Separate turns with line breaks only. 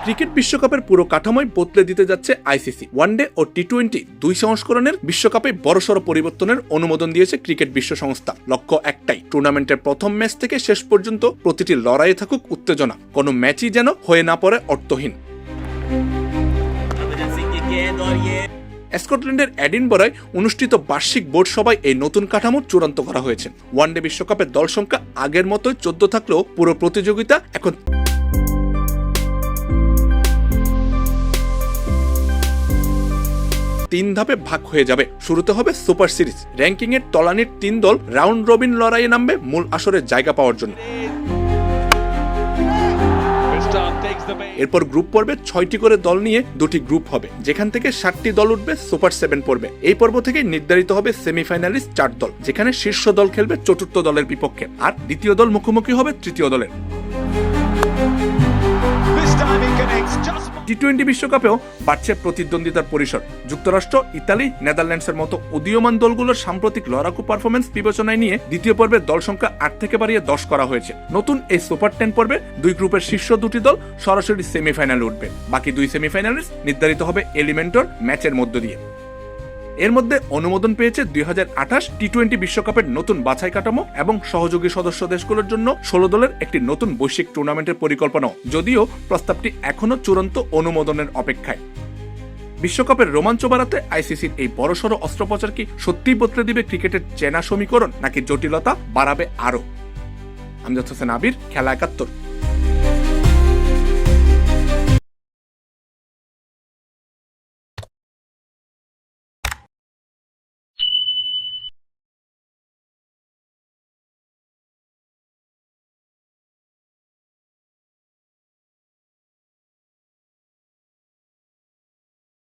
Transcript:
Cricket বিশ্বকাপের পুরো কাঠামোই বদলে দিতে যাচ্ছে আইসিসি। ওয়ানডে ও টি-20 দুই সংস্করণের বিশ্বকাপে বড়সড় পরিবর্তনের অনুমোদন দিয়েছে ক্রিকেট বিশ্ব সংস্থা। লক্ষ্য একটাই, টুর্নামেন্টের প্রথম ম্যাচ থেকে শেষ পর্যন্ত প্রতিটি লড়াইয়ে থাকুক উত্তেজনা, কোনো ম্যাচই যেন হয়ে না পড়ে অর্থহীন। স্কটল্যান্ডের এডিনবরায় অনুষ্ঠিত বার্ষিক বোর্ড সভায় এই নতুন কাঠামো চূড়ান্ত করা হয়েছে। ওয়ানডে বিশ্বকাপের দল সংখ্যা আগের মতোই 14 থাকলেও পুরো প্রতিযোগিতা এখন 3 ধাপে ভাগ হয়ে যাবে। শুরুতে হবে সুপার সিরিজ, র্যাঙ্কিং এর তলানির 3 দল রাউন্ড রবিন লড়াইয়ে নামবে মূল আসরের জায়গা পাওয়ার জন্য। এরপর গ্রুপ পর্বে 6টি করে দল নিয়ে 2টি গ্রুপ হবে, যেখান থেকে 7টি দল উঠবে সুপার 7 পর্বে। এই পর্ব থেকে নির্ধারিত হবে সেমিফাইনালিস্ট 4 দল, যেখানে শীর্ষ দল খেলবে চতুর্থ দলের বিপক্ষে, আর দ্বিতীয় দল মুখোমুখি হবে তৃতীয় দলের। টি-20 বিশ্বকাপেও বাড়ছে প্রতিদ্বন্দ্বিতার পরিসর। যুক্তরাষ্ট্র, ইতালি, নেদারল্যান্ডসের মতো উদীয়মান দলগুলোর সাম্প্রতিক লড়াকু পারফরমেন্স বিবেচনায় নিয়ে দ্বিতীয় পর্বে দল সংখ্যা 8 থেকে বাড়িয়ে 10 করা হয়েছে। নতুন এই সুপার 10 পর্বে 2 গ্রুপের শীর্ষ 2টি দল সরাসরি সেমিফাইনালে উঠবে। বাকি 2 সেমিফাইনালিস্ট নির্ধারিত হবে এলিমেন্টর ম্যাচের মধ্য দিয়ে। এর মধ্যে অনুমোদন পেয়েছে 2028 টি-20 বিশ্বকাপের নতুন বাছাই কাঠামো এবং সহযোগী সদস্য দেশগুলোর জন্য 16 দলের একটি নতুন বৈশ্বিক টুর্নামেন্টের পরিকল্পনা, যদিও প্রস্তাবটি এখনো চূড়ান্ত অনুমোদনের অপেক্ষায়। বিশ্বকাপের রোমাঞ্চ বাড়াতে আইসিসির এই বড়সড় অস্ত্রোপচার কি সত্যিই বদলে দিবে ক্রিকেটের চেনা সমীকরণ, নাকি জটিলতা বাড়াবে আরো? আমজাদ হোসেন আবির, খেলা 71।